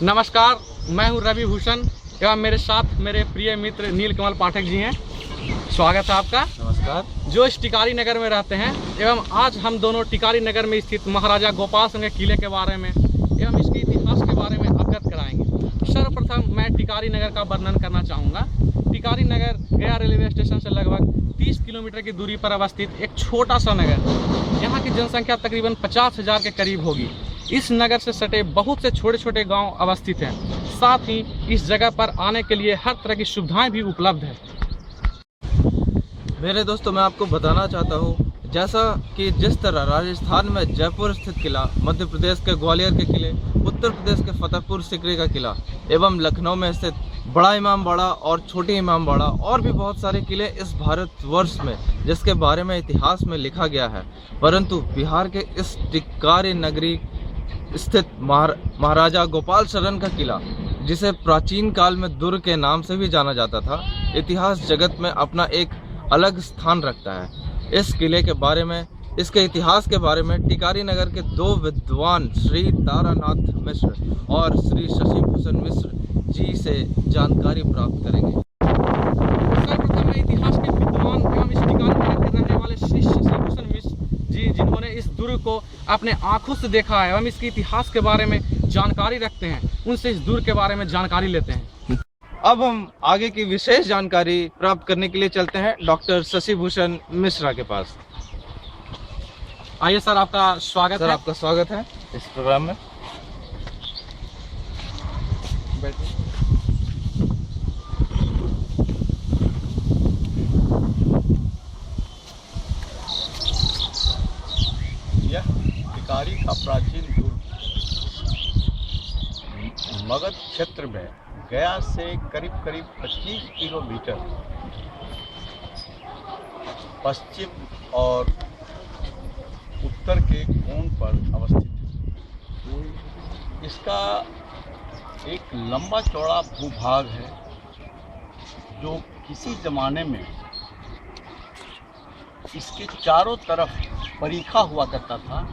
नमस्कार, मैं हूं रवि भूषण एवं मेरे साथ मेरे प्रिय मित्र नीलकमल पाठक जी हैं। स्वागत है आपका। नमस्कार। जो इस टिकारी नगर में रहते हैं एवं आज हम दोनों टिकारी नगर में स्थित महाराजा गोपाल सिंह के किले के बारे में एवं इसके इतिहास के बारे में अवगत कराएंगे। सर्वप्रथम मैं टिकारी नगर का वर्णन करना चाहूँगा। टिकारी नगर गया रेलवे स्टेशन से लगभग 30 किलोमीटर की दूरी पर अवस्थित एक छोटा सा नगर। यहाँ की जनसंख्या तकरीबन 50,000 के करीब होगी। इस नगर से सटे बहुत से छोटे छोटे गांव अवस्थित हैं। साथ ही इस जगह पर आने के लिए हर तरह की सुविधाएं भी उपलब्ध है। मेरे दोस्तों, मैं आपको बताना चाहता हूँ, जैसा कि जिस तरह राजस्थान में जयपुर स्थित किला, मध्य प्रदेश के ग्वालियर के किले, उत्तर प्रदेश के फतेहपुर सीकरी का किला एवं लखनऊ में स्थित बड़ा इमामबाड़ा और छोटी इमामबाड़ा और भी बहुत सारे किले इस भारतवर्ष में जिसके बारे में इतिहास में लिखा गया है, परंतु बिहार के इस टिकारी नगरी स्थित महाराजा गोपाल शरण का किला, जिसे प्राचीन काल में दुर्ग के नाम से भी जाना जाता था, इतिहास जगत में अपना एक अलग स्थान रखता है। इस किले के बारे में, इसके इतिहास के बारे में टिकारी नगर के दो विद्वान श्री तारानाथ मिश्र और श्री शशि भूषण मिश्र जी से जानकारी प्राप्त करेंगे। सर्वप्रथम मैं इतिहास के विद्वान एवं इस टिकारी नगर के रहने वाले श्री शशि भूषण मिश्र जी, जिन्होंने इस दुर्ग को अपने आंखों से देखा है एवं इसके इतिहास के बारे में जानकारी रखते हैं, उनसे इस दुर्ग के बारे में जानकारी लेते हैं। अब हम आगे की विशेष जानकारी प्राप्त करने के लिए चलते हैं डॉक्टर शशि भूषण मिश्रा के पास। आइए सर, आपका स्वागत सर, है। आपका स्वागत है इस प्रोग्राम में। बैठिए। यह टिकारी का प्राचीन दुर्ग मगध क्षेत्र में गया से करीब 25 किलोमीटर पश्चिम और उत्तर के कोण पर अवस्थित है। इसका एक लंबा चौड़ा भूभाग है जो किसी ज़माने में इसके चारों तरफ परिखा हुआ करता था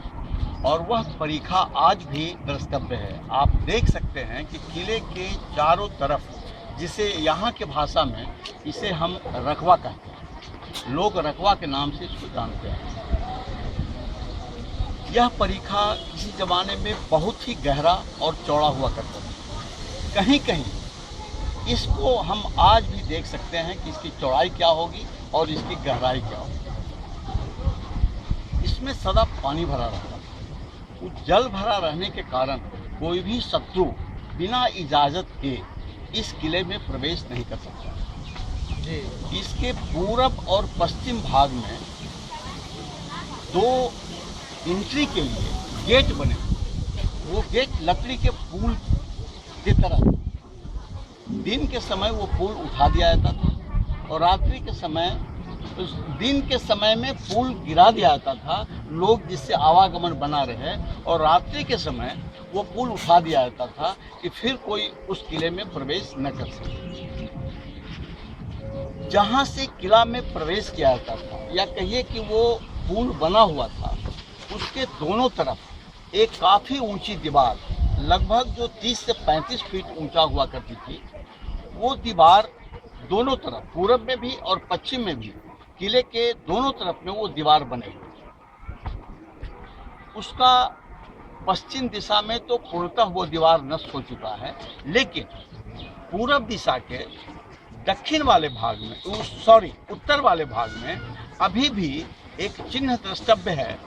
और वह परिखा आज भी द्रष्टव्य है। आप देख सकते हैं कि किले के चारों तरफ, जिसे यहाँ के भाषा में इसे हम रकवा कहते हैं, लोग रकवा के नाम से इसको जानते हैं। यह परिखा किसी ज़माने में बहुत ही गहरा और चौड़ा हुआ करता था। कहीं कहीं इसको हम आज भी देख सकते हैं कि इसकी चौड़ाई क्या होगी और इसकी गहराई क्या होगी। इसमें सदा पानी भरा रहता था। उस जल भरा रहने के कारण कोई भी शत्रु बिना इजाज़त के इस किले में प्रवेश नहीं कर सकता जी। इसके पूरब और पश्चिम भाग में दो एंट्री के लिए गेट बने। वो गेट लकड़ी के पुल की तरह थे। दिन के समय वो पुल उठा दिया जाता था और रात्रि के समय, उस दिन के समय में पुल गिरा दिया जाता था, लोग जिससे आवागमन बना रहे, और रात्रि के समय वो पुल उठा दिया जाता था कि फिर कोई उस किले में प्रवेश न कर सके। जहाँ से किला में प्रवेश किया जाता था, या कहिए कि वो पुल बना हुआ था, उसके दोनों तरफ एक काफ़ी ऊंची दीवार, लगभग जो 30 से 35 फीट ऊंचा हुआ करती थी, वो दीवार दोनों तरफ, पूरब में भी और पश्चिम में भी, किले के दोनों तरफ में वो दीवार बने हुए। उसका पश्चिम दिशा में तो पूर्णतः वो दीवार नष्ट हो चुका है, लेकिन पूरब दिशा के दक्षिण वाले भाग में, उत्तर वाले भाग में अभी भी एक चिन्ह द्रष्टव्य है।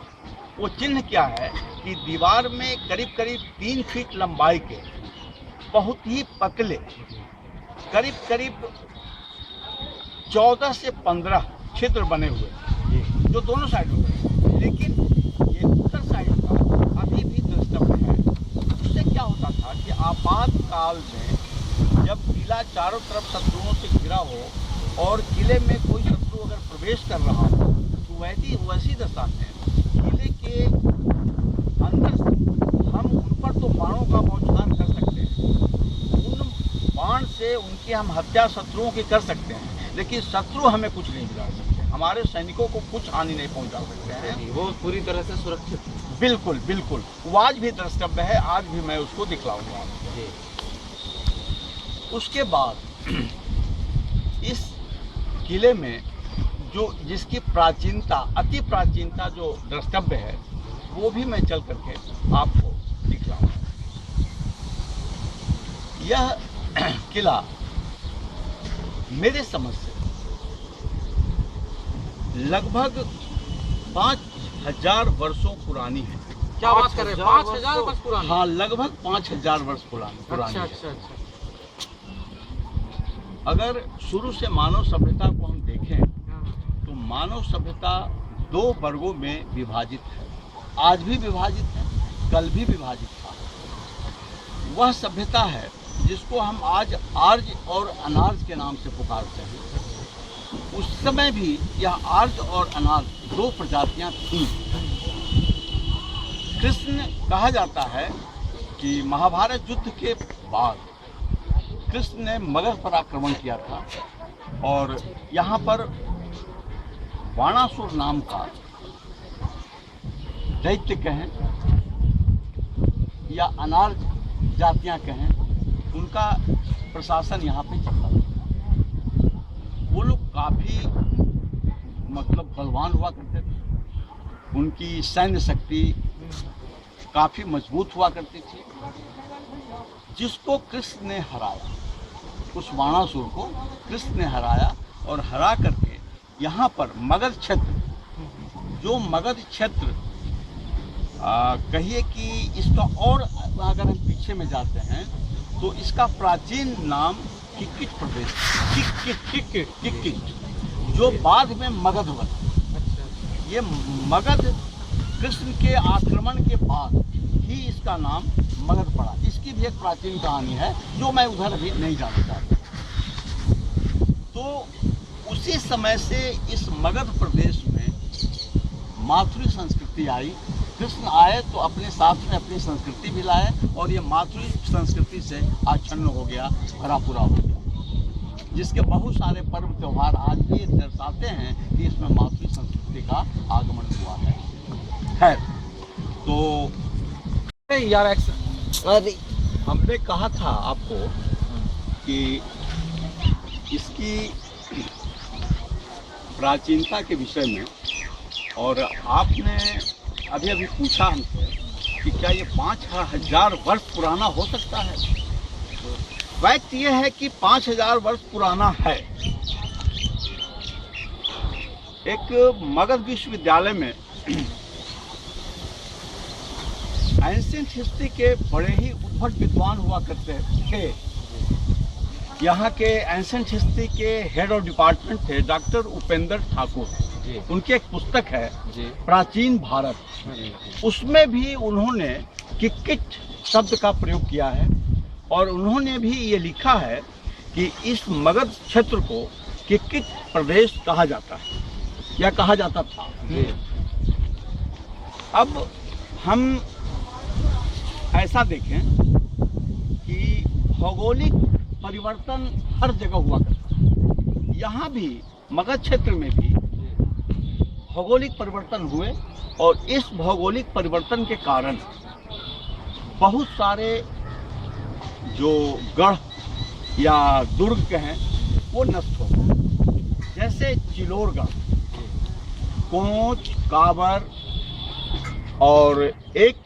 वो चिन्ह क्या है कि दीवार में करीब करीब 3 फीट लंबाई के बहुत ही पतले, करीब करीब 14 से 15 छिद्र बने हुए हैं, जो दोनों साइड में बने। लेकिन ये उत्तर साइड का अभी भी द्रष्टव्य है। उससे क्या होता था कि आपातकाल में जब किला चारों तरफ शत्रुओं से घिरा हो और किले में कोई शत्रु अगर प्रवेश कर रहा हो, तो वैसी दशा में किले के अंदर से हम उन पर तो बाणों का बौछार कर सकते हैं, उन बाण से उनकी हम हत्या शत्रुओं की कर सकते हैं, लेकिन शत्रु हमें कुछ नहीं बिगाड़ सकते। हमारे सैनिकों को कुछ हानि नहीं पहुंचा सकते हैं। वो पूरी तरह से सुरक्षित है। बिल्कुल बिल्कुल, वो आज भी द्रष्टव्य है, आज भी मैं उसको दिखलाऊंगा। जी। उसके बाद इस किले में जो जिसकी प्राचीनता, अति प्राचीनता जो द्रष्टव्य है, वो भी मैं चल करके आपको दिखलाऊंगा। यह किला मेरे समझ से लगभग 5000 वर्षों पुरानी है। क्या बात कर रहे हैं, 5000 वर्ष पुरानी? हाँ, लगभग 5000 वर्ष पुरानी अच्छा है। अच्छा अच्छा। अगर शुरू से मानव सभ्यता को हम देखें तो मानव सभ्यता 2 वर्गों में विभाजित है। आज भी विभाजित है, कल भी विभाजित था। वह सभ्यता है जिसको हम आज आर्य और अनार्य के नाम से पुकारते हैं। उस समय भी यह आर्य और अनार्य 2 प्रजातियां थीं। कृष्ण कहा जाता है कि महाभारत युद्ध के बाद कृष्ण ने मगध पर आक्रमण किया था और यहाँ पर वाणासुर नाम का दैत्य कहें या अनार्य जातियां कहें, उनका प्रशासन यहाँ पे चलता था। वो लोग काफ़ी मतलब बलवान हुआ करते थे, उनकी सैन्य शक्ति काफ़ी मजबूत हुआ करती थी, जिसको कृष्ण ने हराया। उस वाणासुर को कृष्ण ने हराया और हरा करके यहाँ पर मगध क्षेत्र, जो मगध क्षेत्र कहिए कि इसका, और अगर हम पीछे में जाते हैं तो इसका प्राचीन नाम किक्किट प्रदेश, किक्किट, जो बाद में मगध बना। ये मगध कृष्ण के आक्रमण के बाद ही इसका नाम मगध पड़ा। इसकी भी एक प्राचीन कहानी है जो मैं उधर अभी नहीं जाना चाहता। तो उसी समय से इस मगध प्रदेश में माथुरी संस्कृति आई। कृष्ण आए तो अपने साथ में अपनी संस्कृति भी लाए और ये माथुरी संस्कृति से आच्छन्न हो गया, भरा पूरा हो गया, जिसके बहुत सारे पर्व त्यौहार आज भी दर्शाते हैं कि इसमें माथुरी संस्कृति का आगमन हुआ है। खैर, तो यार हमने कहा था आपको कि इसकी प्राचीनता के विषय में, और आपने अभी अभी पूछा हमसे कि क्या ये 5000 वर्ष पुराना हो सकता है। फैक्ट ये है कि 5000 वर्ष पुराना है। एक मगध विश्वविद्यालय में एंशिएंट हिस्ट्री के बड़े ही उद्भट विद्वान हुआ करते थे। यहाँ के एंशिएंट हिस्ट्री के हेड ऑफ डिपार्टमेंट थे डॉक्टर उपेंद्र ठाकुर। उनकी एक पुस्तक है प्राचीन भारत, उसमें भी उन्होंने किक्किट शब्द का प्रयोग किया है और उन्होंने भी ये लिखा है कि इस मगध क्षेत्र को किक्किट प्रदेश कहा जाता है या कहा जाता था। अब हम ऐसा देखें कि भौगोलिक परिवर्तन हर जगह हुआ करता है। यहाँ भी मगध क्षेत्र में भी भौगोलिक परिवर्तन हुए और इस भौगोलिक परिवर्तन के कारण बहुत सारे जो गढ़ या दुर्ग कहें वो नष्ट हो गए, जैसे चिलोरगढ़, कोंच, काबर और एक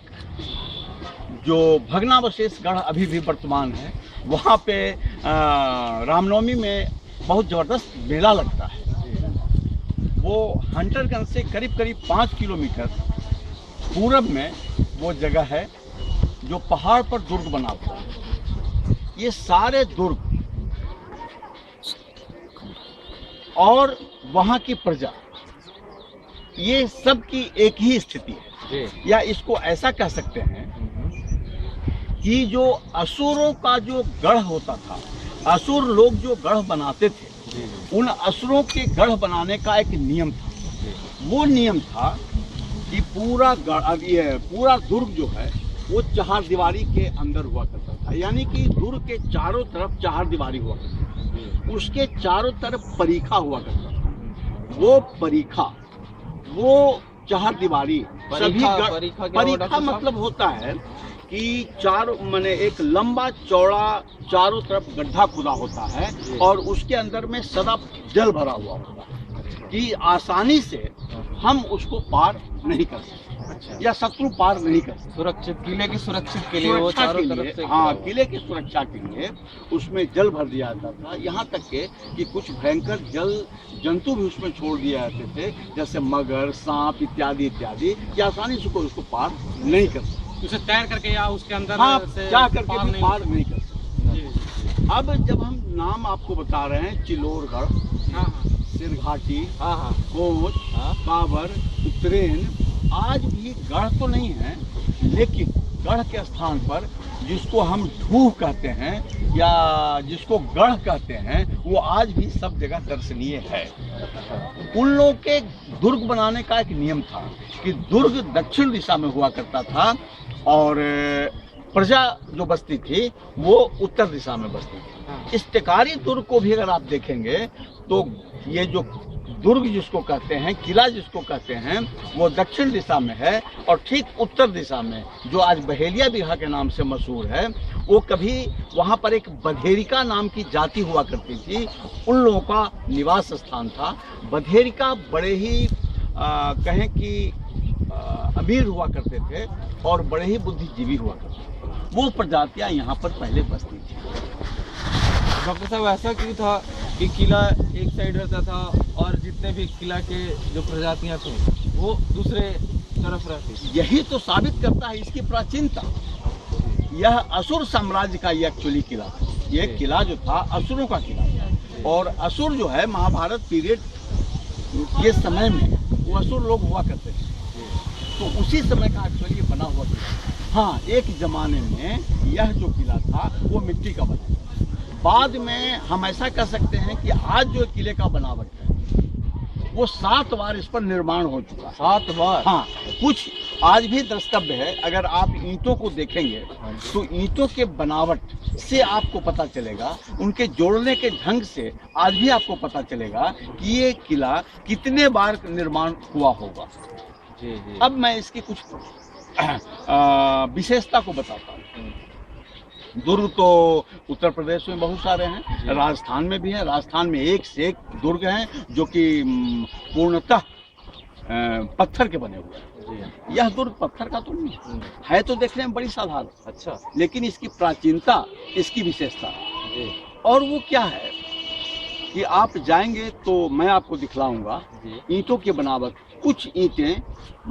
जो भग्नावशेष गढ़ अभी भी वर्तमान है, वहाँ पे रामनवमी में बहुत ज़बरदस्त मेला लगता है। वो हंटरगंज से करीब करीब 5 किलोमीटर पूरब में वो जगह है जो पहाड़ पर दुर्ग बना हुआ है। ये सारे दुर्ग और वहाँ की प्रजा, ये सब की एक ही स्थिति है, या इसको ऐसा कह सकते हैं कि जो असुरों का जो गढ़ होता था, असुर लोग जो गढ़ बनाते थे, उन असुरों के गढ़ बनाने का एक नियम था। वो नियम था कि पूरा दुर्ग जो है वो 4 दीवारी के अंदर हुआ करता था, यानी कि दुर्ग के चारों तरफ 4 दीवारी हुआ करती थी, उसके चारों तरफ परीखा हुआ करता था। वो परीखा, वो चार दीवारी, सभी परीखा मतलब होता है कि चार माने एक लंबा चौड़ा चारों तरफ गड्ढा खुदा होता है और उसके अंदर में सदा जल भरा हुआ होता है कि आसानी से हम उसको पार नहीं कर सकते या शत्रु पार नहीं कर सकते। सुरक्षित किले की सुरक्षित के लिए वो चारों तरफ से हाँ, किले की सुरक्षा के लिए उसमें जल भर दिया जाता था। यहाँ तक के कि कुछ भयंकर जल जंतु भी उसमें छोड़ दिए जाते थे, जैसे मगर, सांप इत्यादि इत्यादि, कि आसानी से कोई उसको पार नहीं कर सकता। उसे तैर करके या उसके अंदर हाँ, से जा करके भी पार नहीं कर सकता। अब जब हम नाम आपको बता रहे हैं, चिल्लोड़गढ़, हाँ, सिरघाटी, हाँ, कोच, काबर, उतरेन, आज भी गढ़ तो नहीं है, लेकिन गढ़ के स्थान पर जिसको हम ढूह कहते हैं या जिसको गढ़ कहते हैं, वो आज भी सब जगह दर्शनीय है। उन लोगों के दुर्ग बनाने का एक नियम था कि दुर्ग दक्षिण दिशा में हुआ करता था और प्रजा जो बसती थी वो उत्तर दिशा में बसती थी। इस टिकारी दुर्ग को भी अगर आप देखेंगे तो ये जो दुर्ग जिसको कहते हैं, किला जिसको कहते हैं, वो दक्षिण दिशा में है और ठीक उत्तर दिशा में जो आज बहेलिया बिरहा के नाम से मशहूर है, वो कभी वहाँ पर एक बधेरिका नाम की जाति हुआ करती थी, उन लोगों का निवास स्थान था। बधेरिका बड़े ही कहें कि अमीर हुआ करते थे और बड़े ही बुद्धिजीवी हुआ करते थे। वो प्रजातियाँ यहाँ पर पहले बसती थी। डॉक्टर साहब, ऐसा क्यों था कि किला एक साइड रहता था और जितने भी किला के जो प्रजातियां थी वो दूसरे तरफ रहती? यही तो साबित करता है इसकी प्राचीनता। यह असुर साम्राज्य का ये एक्चुअली किला था। ये किला जो था असुरों का किला था और असुर जो है महाभारत पीरियड के समय में वो असुर लोग हुआ करते थे, तो उसी समय का एक्चुअली बना हुआ किला। हाँ, एक जमाने में यह जो किला था वो मिट्टी का बना। बाद में हम ऐसा कह सकते हैं कि आज जो किले का बनावट है वो 7 बार इस पर निर्माण हो चुका है। 7 बार? हाँ, कुछ आज भी द्रष्टव्य है। अगर आप ईंटों को देखेंगे तो ईंटों के बनावट से आपको पता चलेगा, उनके जोड़ने के ढंग से आज भी आपको पता चलेगा कि ये किला कितने बार निर्माण हुआ होगा। जी। अब मैं इसकी कुछ विशेषता को बताता हूँ। दुर्ग तो उत्तर प्रदेश में बहुत सारे हैं, राजस्थान में भी है। राजस्थान में एक से एक दुर्ग हैं जो कि पूर्णतः पत्थर के बने हुए हैं। यह दुर्ग पत्थर का तो नहीं है, तो देखने में बड़ी साधारण, अच्छा, लेकिन इसकी प्राचीनता, इसकी विशेषता और वो क्या है कि आप जाएंगे तो मैं आपको दिखलाऊंगा ईंटों की बनावट। कुछ ईंटें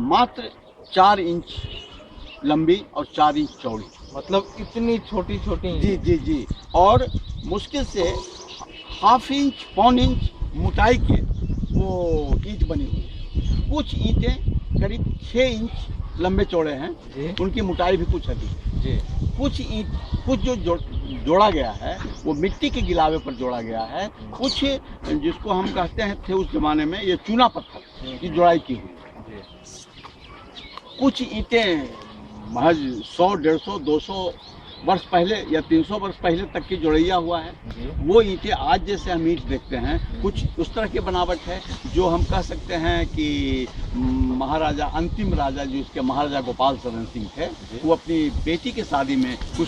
मात्र 4 इंच लंबी और 4 इंच चौड़ी, मतलब इतनी छोटी छोटी? जी। और मुश्किल से 1/2 इंच, 1 इंच मोटाई के वो ईंट बनी हुई है। कुछ ईंटें करीब 6 इंच लंबे चौड़े हैं, उनकी मोटाई भी कुछ अधिक है। कुछ जो जोड़ा गया है वो मिट्टी के गिलावे पर जोड़ा गया है। कुछ जिसको हम कहते हैं थे उस जमाने में ये चूना पत्थर की जोड़ाई की हुई। कुछ ईंटें महज 100, 150, 200 वर्ष पहले या 300 वर्ष पहले तक की जोड़ैया हुआ है। वो ईंटें आज जैसे हम ईंट देखते हैं, कुछ उस तरह की बनावट है जो हम कह सकते हैं कि महाराजा, अंतिम राजा जो इसके महाराजा गोपाल शरण सिंह थे, वो अपनी बेटी की शादी में कुछ